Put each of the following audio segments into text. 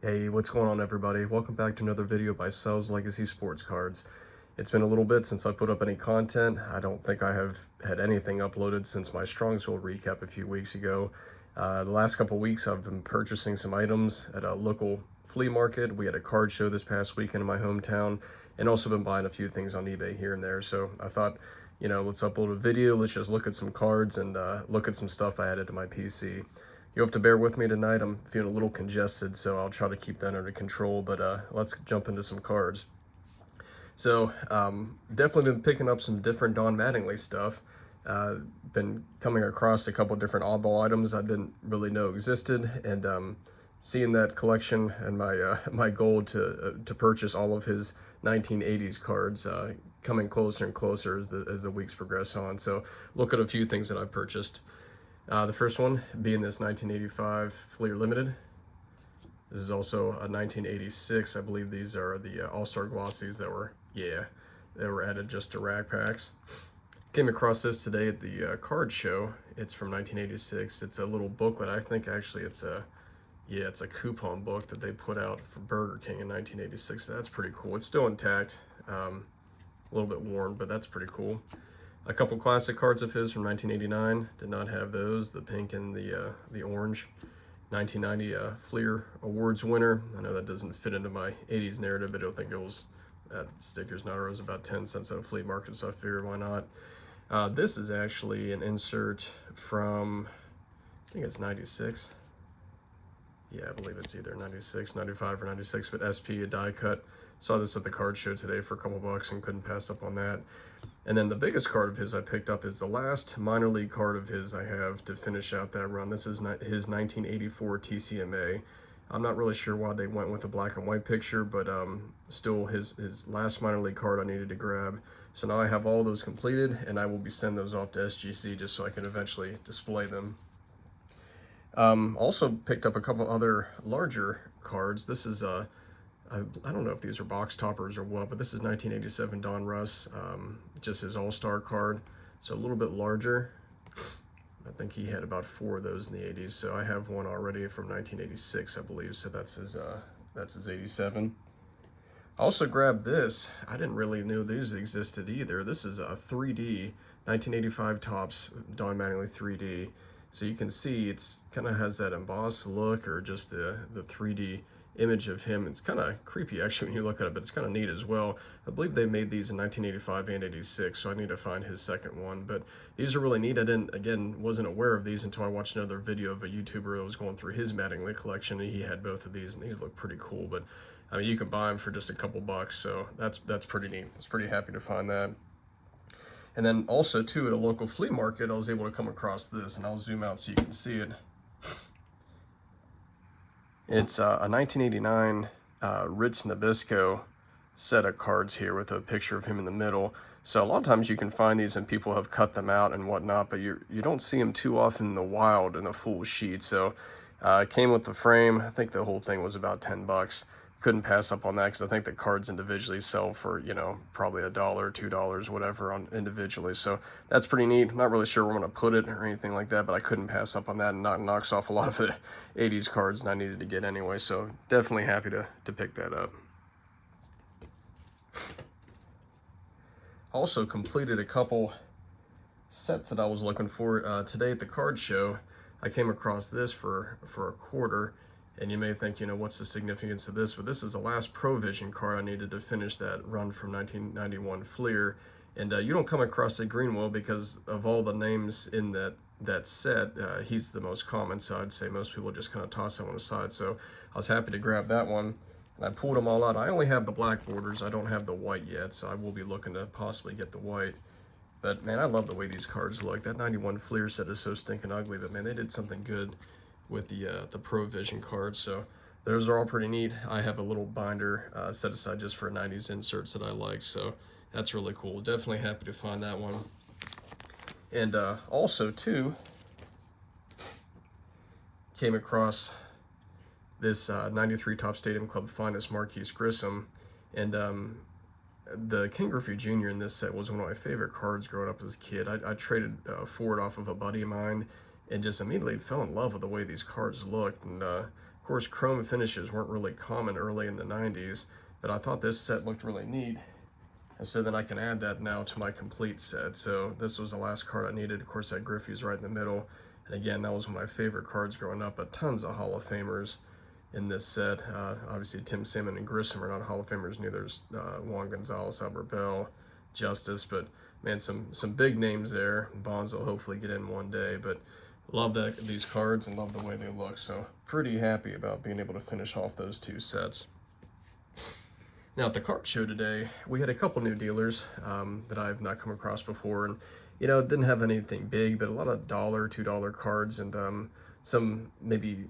Hey, what's going on everybody? Welcome back to another video by Sells Legacy Sports Cards. It's been a little bit since I put up any content. I don't think I have had anything uploaded since my Strongsville recap a few weeks ago. The last couple weeks I've been purchasing some items at a local flea market. We had a card show this past weekend in my hometown, and also been buying a few things on eBay here and there. So I thought, let's upload a video, let's just look at some cards and look at some stuff I added to my PC. You'll have to bear with me tonight. I'm feeling a little congested, so I'll try to keep that under control, but let's jump into some cards. So, definitely been picking up some different Don Mattingly stuff. Been coming across a couple different oddball items I didn't really know existed, and seeing that collection and my my goal to purchase all of his 1980s cards coming closer and closer as the weeks progress on. So, look at a few things that I purchased. The first one being this 1985 Fleer Limited. This is also a 1986. I believe these are the All-Star Glossies that were added just to rack packs. Came across this today at the card show. It's from 1986. It's a little booklet. I think actually it's a coupon book that they put out for Burger King in 1986. That's pretty cool. It's still intact, a little bit worn, but that's pretty cool. A couple classic cards of his from 1989. Did not have those. The pink and the orange. 1990 Fleer Awards winner. I know that doesn't fit into my 80s narrative, but I don't think it was that sticker's not. It was about 10 cents at a flea market, so I figured why not. This is actually an insert from, I think it's 96. Yeah, I believe it's either 96, 95, or 96, but SP, a die cut. Saw this at the card show today for a couple bucks and couldn't pass up on that. And then the biggest card of his I picked up is the last minor league card of his I have to finish out that run. This is his 1984 TCMA. I'm not really sure why they went with a black and white picture, but still his last minor league card I needed to grab. So now I have all those completed, and I will be sending those off to SGC just so I can eventually display them. Also picked up a couple other larger cards. This is I don't know if these are box toppers or what, but this is 1987 Don Russ, just his all-star card, so a little bit larger. I think he had about 4 of those in the 80s, so I have one already from 1986, I believe, so that's his 87. I also grabbed this. I didn't really know these existed either. This is a 3D 1985 Topps Don Mattingly 3D. So you can see it's kind of has that embossed look, or just the 3D image of him. It's kind of creepy actually when you look at it, but it's kind of neat as well. I believe they made these in 1985 and 86, so I need to find his second one. But these are really neat. I wasn't aware of these until I watched another video of a YouTuber that was going through his Mattingly collection, and he had both of these, and these look pretty cool. But I mean, you can buy them for just a couple bucks, so that's pretty neat. I was pretty happy to find that. And then also too, at a local flea market, I was able to come across this, and I'll zoom out so you can see it. It's a 1989 Ritz Nabisco set of cards here with a picture of him in the middle. So a lot of times you can find these and people have cut them out and whatnot, but you don't see them too often in the wild in a full sheet. So it came with the frame. I think the whole thing was about 10 bucks. Couldn't pass up on that because I think the cards individually sell for, probably $1, $2, whatever on individually. So that's pretty neat. Not really sure where I'm going to put it or anything like that, but I couldn't pass up on that, and knocks off a lot of the 80s cards that I needed to get anyway. So definitely happy to pick that up. Also completed a couple sets that I was looking for. Today at the card show, I came across this for a quarter. And you may think, what's the significance of this? But this is the last Provision card I needed to finish that run from 1991 Fleer. And you don't come across a Greenwell because of all the names in that set, he's the most common. So I'd say most people just kind of toss that one aside. So I was happy to grab that one. And I pulled them all out. I only have the black borders. I don't have the white yet, so I will be looking to possibly get the white. But man, I love the way these cards look. That 91 Fleer set is so stinking ugly, but man, they did something good with the Provision cards. So those are all pretty neat. I have a little binder set aside just for 90s inserts that I like, so that's really cool. Definitely happy to find that one. And also too, came across this 93 Topps Stadium Club Finest Marquise Grissom, and the Ken Griffey Jr. in this set was one of my favorite cards growing up as a kid. I traded for it off of a buddy of mine, and just immediately fell in love with the way these cards looked. And Of course, chrome finishes weren't really common early in the 90s, but I thought this set looked really neat. And so then I can add that now to my complete set. So this was the last card I needed. Of course, that Griffey's right in the middle. And again, that was one of my favorite cards growing up, but tons of Hall of Famers in this set. Obviously, Tim Salmon and Grissom are not Hall of Famers. Neither's Juan Gonzalez, Albert Bell, Justice, but man, some big names there. Bonds will hopefully get in one day, but love these cards and love the way they look. So pretty happy about being able to finish off those two sets. Now at the card show today, we had a couple new dealers that I've not come across before, and didn't have anything big, but a lot of $1, $2 cards, and some maybe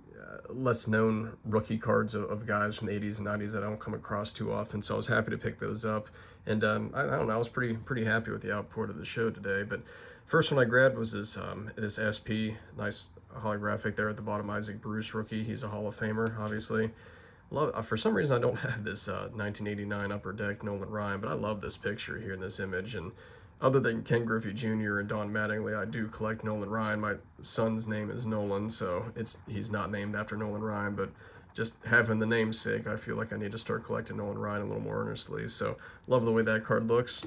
less known rookie cards of guys from the 80s and 90s that I don't come across too often. So I was happy to pick those up, and I don't know, I was pretty happy with the output of the show today. But first one I grabbed was this SP, nice holographic there at the bottom, Isaac Bruce rookie. He's a Hall of Famer, obviously. For some reason I don't have this 1989 Upper Deck Nolan Ryan, but I love this picture here in this image. And other than Ken Griffey Jr. and Don Mattingly, I do collect Nolan Ryan. My son's name is Nolan, so he's not named after Nolan Ryan, but just having the namesake, I feel like I need to start collecting Nolan Ryan a little more earnestly. So love the way that card looks.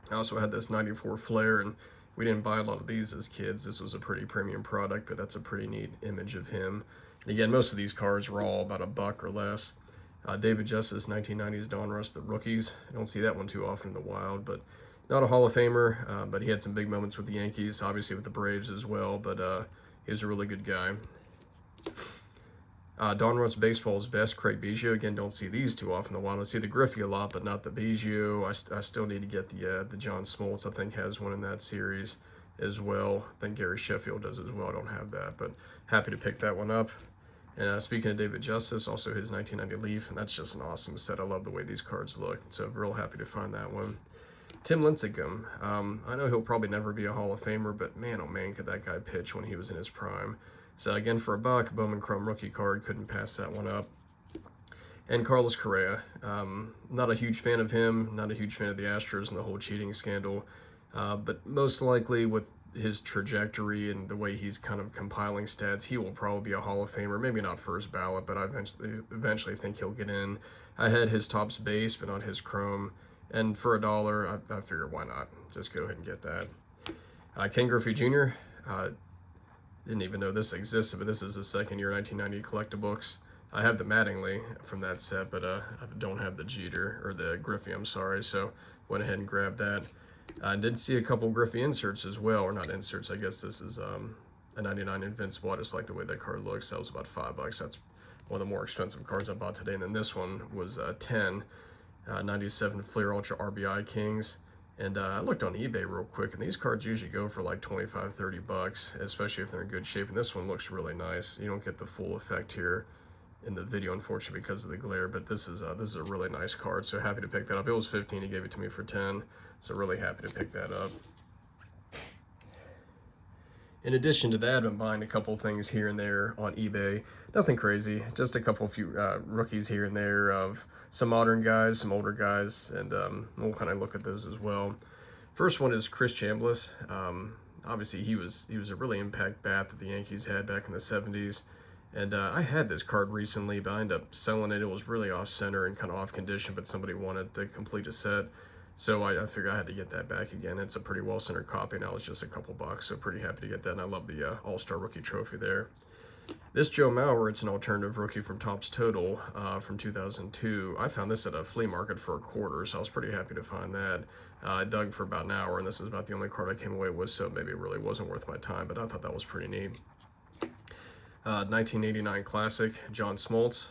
I also had this 94 Flair, and we didn't buy a lot of these as kids. This was a pretty premium product, but that's a pretty neat image of him. And again, most of these cards were all about $1 or less. David Justice, 1990s Donruss, the rookies. I don't see that one too often in the wild, but not a Hall of Famer, but he had some big moments with the Yankees, obviously with the Braves as well, but he was a really good guy. Donruss Baseball's Best, Craig Biggio. Again, don't see these too often in the wild. I see the Griffey a lot, but not the Biggio. I still need to get the John Smoltz, I think, has one in that series as well. I think Gary Sheffield does as well. I don't have that, but happy to pick that one up. And speaking of David Justice, also his 1990 Leaf, and that's just an awesome set. I love the way these cards look, so I'm real happy to find that one. Tim Lincecum, I know he'll probably never be a Hall of Famer, but man, oh man, could that guy pitch when he was in his prime. So again, for $1, Bowman Chrome rookie card, couldn't pass that one up. And Carlos Correa, not a huge fan of him, not a huge fan of the Astros and the whole cheating scandal, but most likely with his trajectory and the way he's kind of compiling stats, he will probably be a Hall of Famer. Maybe not first ballot, but I eventually think he'll get in. I had his Topps base, but not his Chrome. And for $1, I figured why not? Just go ahead and get that. Ken Griffey Jr., didn't even know this existed, but this is the second year 1990 collectibles. I have the Mattingly from that set, but I don't have the Jeter, or the Griffey, I'm sorry, so went ahead and grabbed that. I did see a couple Griffey inserts as well, or not inserts, I guess this is a 99 Invincible. I just like the way that card looks. That was about $5. That's one of the more expensive cards I bought today, and then this one was 10. 97 Fleer Ultra RBI Kings. And I looked on eBay real quick, and these cards usually go for like $25-30, especially if they're in good shape. And this one looks really nice. You don't get the full effect here in the video, unfortunately, because of the glare, but this is a really nice card, so happy to pick that up. It was 15, he gave it to me for 10, so really happy to pick that up. In addition to that, I've been buying a couple things here and there on eBay. Nothing crazy, just a few rookies here and there of some modern guys, some older guys, and we'll kind of look at those as well. First one is Chris Chambliss. Obviously, he was a really impact bat that the Yankees had back in the 70s. And I had this card recently, but I ended up selling it. It was really off-center and kind of off condition, but somebody wanted to complete a set. So I figured I had to get that back again. It's a pretty well-centered copy. Now it's just a couple bucks, so pretty happy to get that. And I love the All-Star Rookie Trophy there. This Joe Mauer, it's an alternative rookie from Topps Total from 2002. I found this at a flea market for $0.25, so I was pretty happy to find that. I dug for about an hour, and this is about the only card I came away with, so maybe it really wasn't worth my time, but I thought that was pretty neat. 1989 Classic, John Smoltz.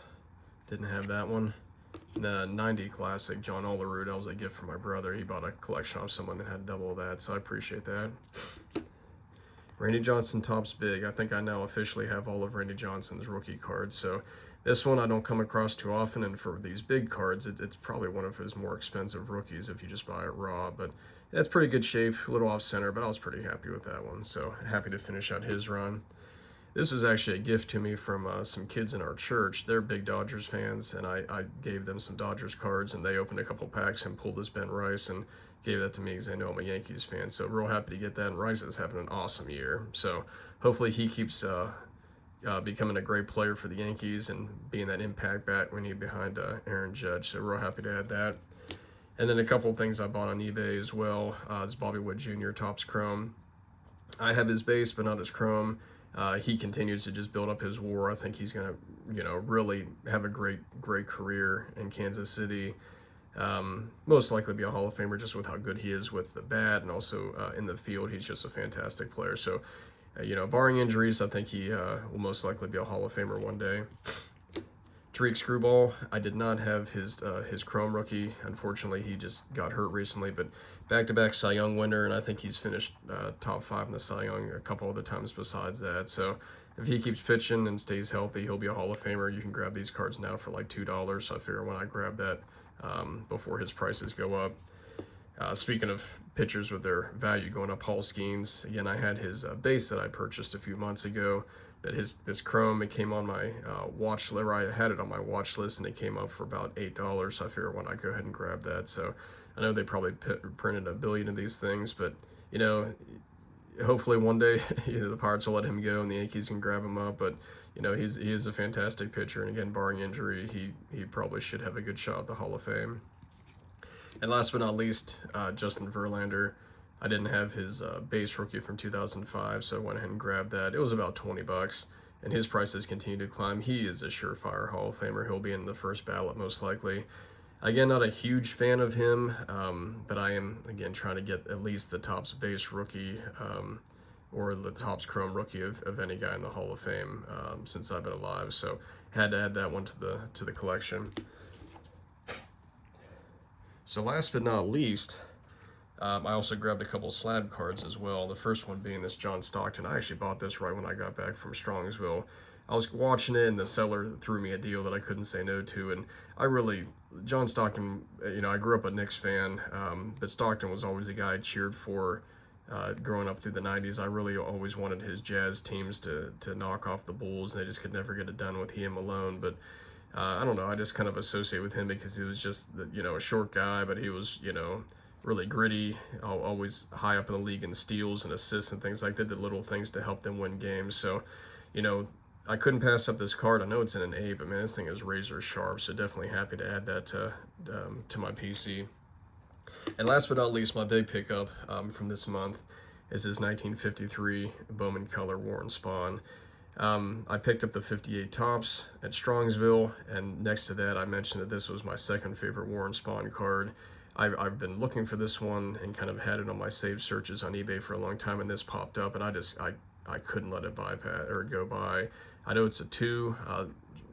Didn't have that one. 90 Classic, John Olerud. That was a gift from my brother. He bought a collection off someone that had double of that, so I appreciate that. Randy Johnson Topps Big. I think I now officially have all of Randy Johnson's rookie cards, so this one I don't come across too often, and for these big cards, it's probably one of his more expensive rookies if you just buy it raw, but it's pretty good shape, a little off-center, but I was pretty happy with that one, so happy to finish out his run. This was actually a gift to me from some kids in our church. They're big Dodgers fans, and I gave them some Dodgers cards, and they opened a couple packs and pulled this Ben Rice and gave that to me because they know I'm a Yankees fan. So real happy to get that, and Rice is having an awesome year. So hopefully he keeps becoming a great player for the Yankees and being that impact bat we need behind Aaron Judge. So real happy to add that. And then a couple of things I bought on eBay as well is Bobby Witt Jr. Topps Chrome. I have his base, but not his chrome. He continues to just build up his WAR. I think he's going to, really have a great career in Kansas City. Most likely be a Hall of Famer just with how good he is with the bat, and also in the field. He's just a fantastic player. So, barring injuries, I think he will most likely be a Hall of Famer one day. Tariq Screwball, I did not have his Chrome rookie. Unfortunately, he just got hurt recently, but back-to-back Cy Young winner, and I think he's finished top 5 in the Cy Young a couple other times besides that. So if he keeps pitching and stays healthy, he'll be a Hall of Famer. You can grab these cards now for like $2, so I figure when I grab that before his prices go up. Speaking of pitchers with their value going up, Paul Skeens, again, I had his base that I purchased a few months ago. That this Chrome, it came on my watch list, or I had it on my watch list, and it came up for about $8. So I figured why not go ahead and grab that. So I know they probably printed a billion of these things, but hopefully one day the Pirates will let him go and the Yankees can grab him up. But he is a fantastic pitcher, and again, barring injury, he probably should have a good shot at the Hall of Fame. And last but not least, Justin Verlander. I didn't have his base rookie from 2005, so I went ahead and grabbed that. It was about $20, and his prices continue to climb. He is a surefire Hall of Famer. He'll be in the first ballot most likely. Again, not a huge fan of him, but I am, again, trying to get at least the Topps base rookie or the Topps Chrome rookie of any guy in the Hall of Fame since I've been alive. So had to add that one to the collection. So last but not least, I also grabbed a couple slab cards as well. The first one being this John Stockton. I actually bought this right when I got back from Strongsville. I was watching it, and the seller threw me a deal that I couldn't say no to. And John Stockton, I grew up a Knicks fan, but Stockton was always a guy I cheered for growing up through the 90s. I really always wanted his Jazz teams to knock off the Bulls, and they just could never get it done with him alone. But I don't know, I just kind of associate with him because he was just, a short guy, but he was, really gritty, always high up in the league in steals and assists and things like that, did little things to help them win games. So, I couldn't pass up this card. I know it's in an A, but man, this thing is razor sharp, so definitely happy to add that to my PC. And last but not least, my big pickup from this month is his 1953 Bowman Color Warren Spahn. I picked up the 58 Topps at Strongsville, and next to that, I mentioned that this was my second favorite Warren Spahn card. I've been looking for this one and kind of had it on my saved searches on eBay for a long time, and this popped up, and I couldn't let it go by. I know it's a 2,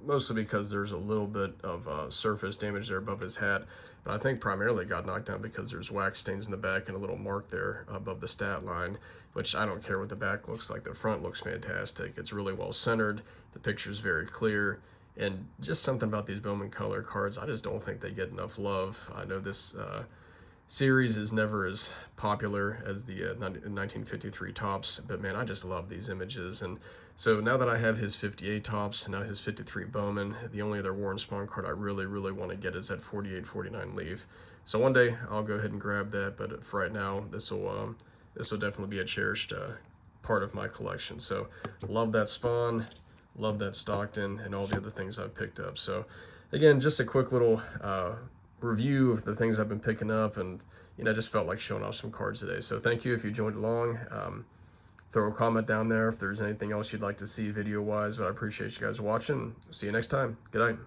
mostly because there's a little bit of surface damage there above his hat, but I think primarily it got knocked down because there's wax stains in the back and a little mark there above the stat line, which I don't care what the back looks like. The front looks fantastic. It's really well centered. The picture's very clear. And just something about these Bowman Color cards, I just don't think they get enough love. I know this series is never as popular as the 1953 Topps, but man, I just love these images. And so now that I have his 58 Topps, now his 53 Bowman, the only other Warren Spahn card I really want to get is that 48-49 Leaf. So one day I'll go ahead and grab that, but for right now, this will definitely be a cherished part of my collection. So love that Spahn. Love that Stockton and all the other things I've picked up. So again, just a quick little review of the things I've been picking up, and just felt like showing off some cards today. So thank you if you joined along. Throw a comment down there if there's anything else you'd like to see video wise, but I appreciate you guys watching. See you next time. Good night.